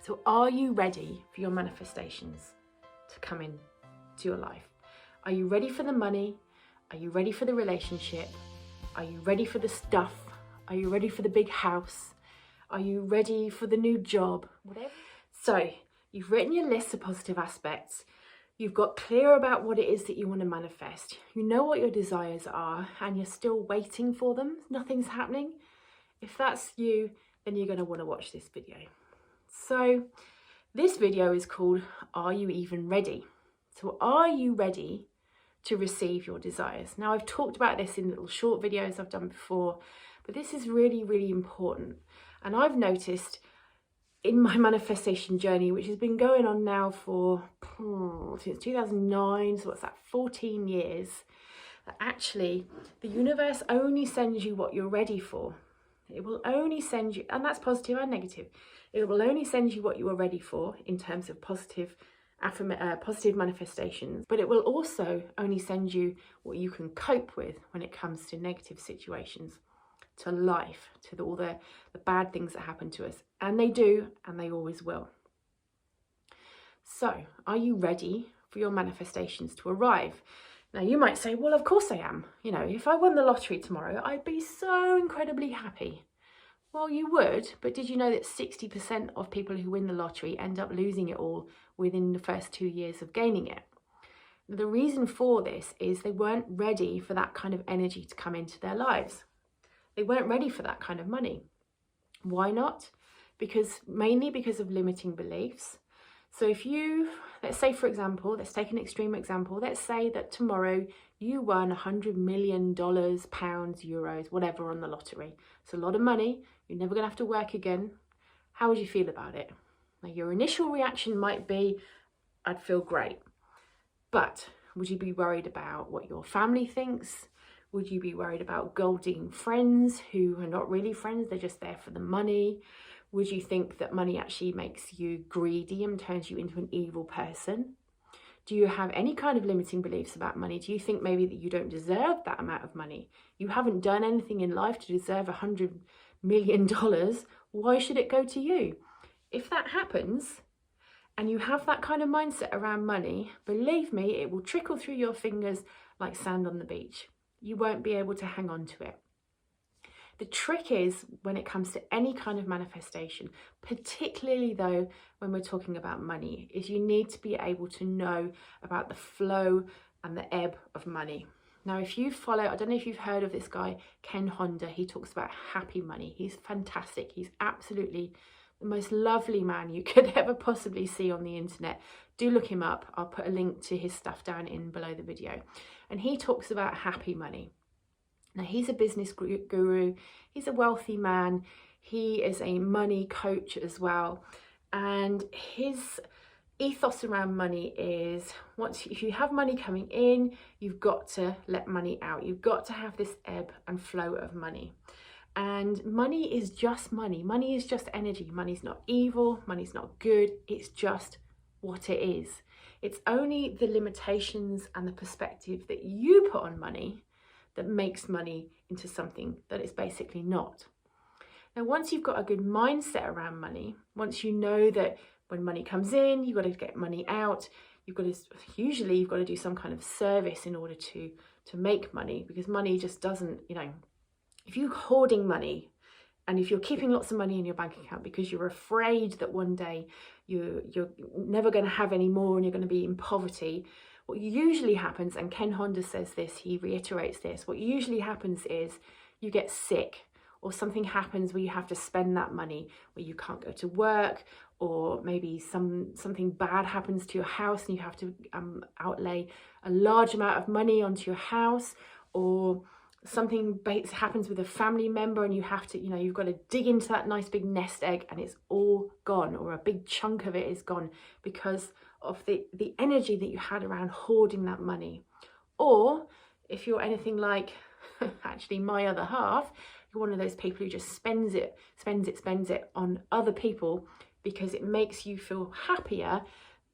So are you ready for your manifestations to come into your life? Are you ready for the money? Are you ready for the relationship? Are you ready for the stuff? Are you ready for the big house? Are you ready for the new job? Whatever. So you've written your list of positive aspects. You've got clear about what it is that you want to manifest. You know what your desires are and you're still waiting for them. Nothing's happening. If that's you, then you're going to want to watch this video. So this video is called, Are You Even Ready? So are you ready to receive your desires? Now, I've talked about this in little short videos I've done before, but this is really, really important. And I've noticed in my manifestation journey, which has been going on now for since 2009, so what's that, 14 years, that actually the universe only sends you what you're ready for. It will only send you, and that's positive and negative, it will only send you what you are ready for in terms of positive manifestations, but it will also only send you what you can cope with when it comes to negative situations, to life, to all the bad things that happen to us. And they do, and they always will. So, are you ready for your manifestations to arrive? Now, you might say, well, of course I am. You know, if I won the lottery tomorrow, I'd be so incredibly happy. Well, you would, but did you know that 60% of people who win the lottery end up losing it all within the first 2 years of gaining it? The reason for this is they weren't ready for that kind of energy to come into their lives. They weren't ready for that kind of money. Why not? Mainly because of limiting beliefs. So if you, let's say for example, let's take an extreme example. Let's say that tomorrow you won $100 million, pounds, euros, whatever on the lottery. It's a lot of money. You're never going to have to work again. How would you feel about it? Now, your initial reaction might be, I'd feel great. But would you be worried about what your family thinks? Would you be worried about gold-digging friends who are not really friends? They're just there for the money. Would you think that money actually makes you greedy and turns you into an evil person? Do you have any kind of limiting beliefs about money? Do you think maybe that you don't deserve that amount of money? You haven't done anything in life to deserve $100 million. Why should it go to you? If that happens, and you have that kind of mindset around money, believe me, it will trickle through your fingers like sand on the beach. You won't be able to hang on to it. The trick is when it comes to any kind of manifestation, particularly though when we're talking about money, is you need to be able to know about the flow and the ebb of money. Now, if you follow, I don't know if you've heard of this guy, Ken Honda, he talks about happy money. He's fantastic. He's absolutely the most lovely man you could ever possibly see on the internet. Do look him up. I'll put a link to his stuff down in below the video. And he talks about happy money. Now, he's a business guru, he's a wealthy man, he is a money coach as well, and his ethos around money is, if you have money coming in, you've got to let money out. You've got to have this ebb and flow of money. And money is just money. Money is just energy. Money's not evil, money's not good, it's just what it is. It's only the limitations and the perspective that you put on money that makes money into something that it's basically not. Now, once you've got a good mindset around money, once you know that when money comes in, you've got to get money out, you've got to do some kind of service in order to make money, because money just doesn't, if you're hoarding money and if you're keeping lots of money in your bank account because you're afraid that one day you're never going to have any more and you're going to be in poverty, what usually happens, and Ken Honda says this, he reiterates this, what usually happens is you get sick, or something happens where you have to spend that money, where you can't go to work, or maybe something bad happens to your house and you have to outlay a large amount of money onto your house, or something happens with a family member and you have to, you've got to dig into that nice big nest egg and it's all gone, or a big chunk of it is gone because of the energy that you had around hoarding that money. Or if you're anything like actually my other half, you're one of those people who just spends it on other people because it makes you feel happier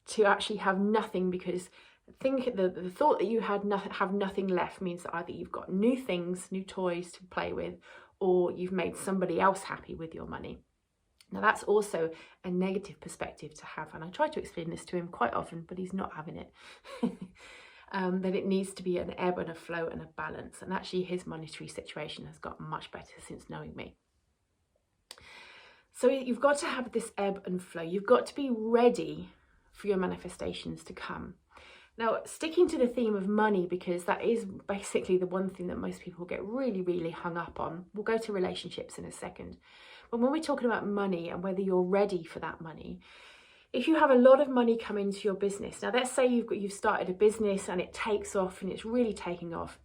to actually have nothing, because the thought that you have nothing left means that either you've got new things, new toys to play with, or you've made somebody else happy with your money. Now that's also a negative perspective to have, and I try to explain this to him quite often, but he's not having it. That it needs to be an ebb and a flow and a balance, and actually his monetary situation has gotten much better since knowing me. So you've got to have this ebb and flow. You've got to be ready for your manifestations to come. Now, sticking to the theme of money, because that is basically the one thing that most people get really, really hung up on. We'll go to relationships in a second. But when we're talking about money and whether you're ready for that money, if you have a lot of money come into your business, now let's say you've started a business and it takes off and it's really taking off.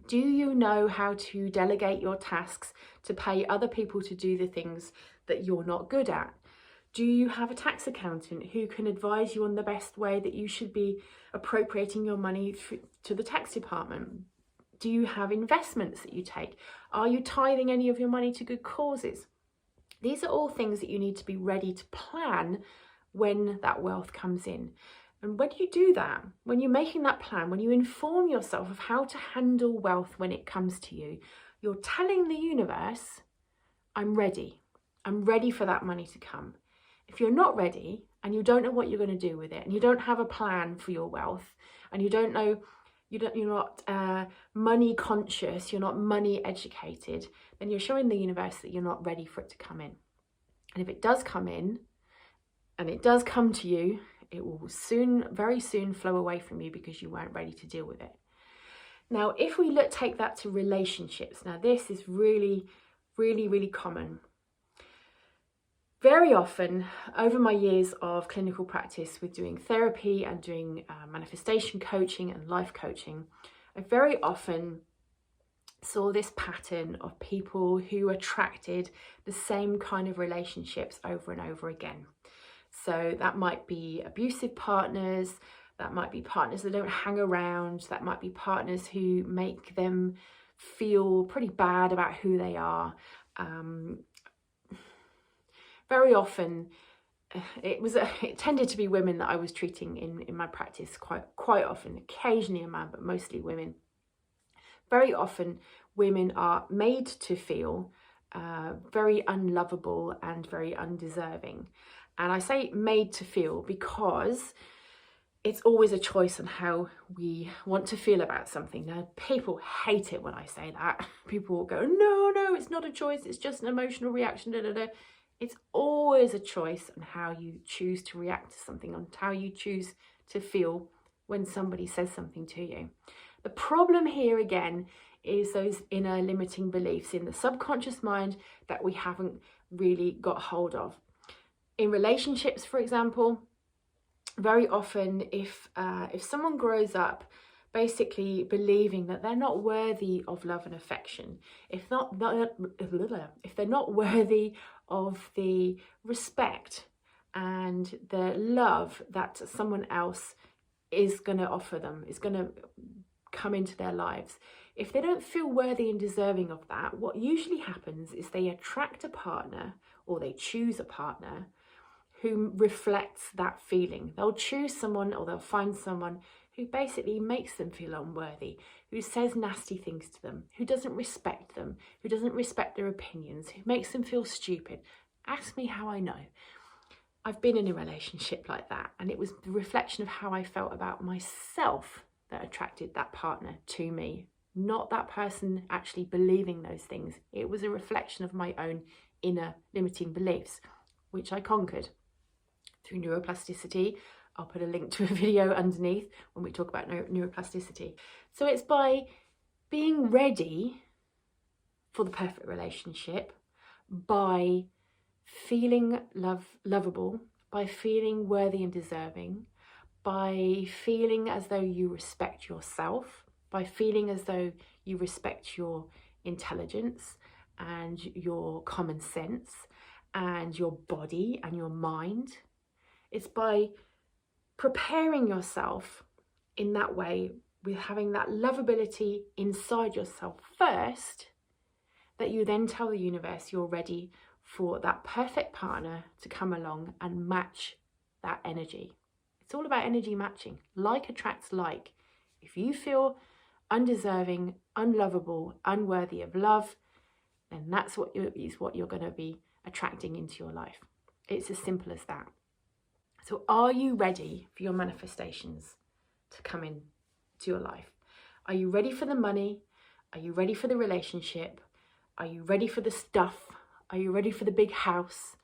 Do you know how to delegate your tasks to pay other people to do the things that you're not good at? Do you have a tax accountant who can advise you on the best way that you should be appropriating your money to the tax department? Do you have investments that you take? Are you tithing any of your money to good causes? These are all things that you need to be ready to plan when that wealth comes in. And when you do that, when you're making that plan, when you inform yourself of how to handle wealth when it comes to you, you're telling the universe, I'm ready. I'm ready for that money to come. If you're not ready and you don't know what you're going to do with it, and you don't have a plan for your wealth, and you don't know, you're not money conscious, you're not money educated, then you're showing the universe that you're not ready for it to come in. And if it does come in, and it does come to you, it will very soon flow away from you because you weren't ready to deal with it. Now, if we take that to relationships, now this is really, really, really common. Very often, over my years of clinical practice with doing therapy and doing manifestation coaching and life coaching, I very often saw this pattern of people who attracted the same kind of relationships over and over again. So that might be abusive partners, that might be partners that don't hang around, that might be partners who make them feel pretty bad about who they are. Very often, it tended to be women that I was treating in my practice quite often, occasionally a man, but mostly women. Very often, women are made to feel very unlovable and very undeserving. And I say made to feel because it's always a choice on how we want to feel about something. Now, people hate it when I say that. People will go, no, it's not a choice. It's just an emotional reaction. It's always a choice on how you choose to react to something, on how you choose to feel when somebody says something to you. The problem here again is those inner limiting beliefs in the subconscious mind that we haven't really got hold of. In relationships, for example, very often if someone grows up basically believing that they're not worthy of love and affection, if they're not worthy of the respect and the love that someone else is going to offer them, is going to come into their lives, if they don't feel worthy and deserving of that, what usually happens is they attract a partner, or they choose a partner who reflects that feeling. They'll choose someone, or they'll find someone who basically makes them feel unworthy, who says nasty things to them, who doesn't respect them, who doesn't respect their opinions, who makes them feel stupid. Ask me how I know. I've been in a relationship like that, and it was the reflection of how I felt about myself that attracted that partner to me, not that person actually believing those things. It was a reflection of my own inner limiting beliefs, which I conquered through neuroplasticity. I'll put a link to a video underneath when we talk about neuroplasticity. So it's by being ready for the perfect relationship, by feeling lovable, by feeling worthy and deserving, by feeling as though you respect yourself, by feeling as though you respect your intelligence and your common sense and your body and your mind. It's by preparing yourself in that way, with having that lovability inside yourself first, that you then tell the universe you're ready for that perfect partner to come along and match that energy. It's all about energy matching. Like attracts like. If you feel undeserving, unlovable, unworthy of love, then that's what you're going to be attracting into your life. It's as simple as that. So are you ready for your manifestations to come in to your life? Are you ready for the money? Are you ready for the relationship? Are you ready for the stuff? Are you ready for the big house?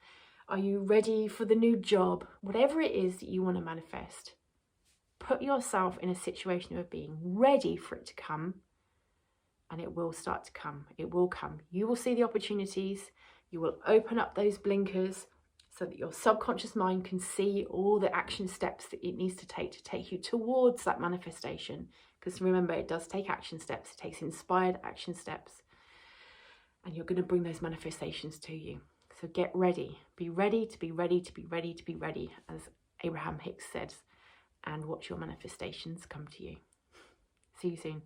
Are you ready for the new job? Whatever it is that you want to manifest, put yourself in a situation of being ready for it to come, and it will start to come. It will come. You will see the opportunities. You will open up those blinkers so that your subconscious mind can see all the action steps that it needs to take you towards that manifestation. Because remember, it does take action steps. It takes inspired action steps. And you're going to bring those manifestations to you. So get ready. Be ready to be ready to be ready to be ready, as Abraham Hicks said, and watch your manifestations come to you. See you soon.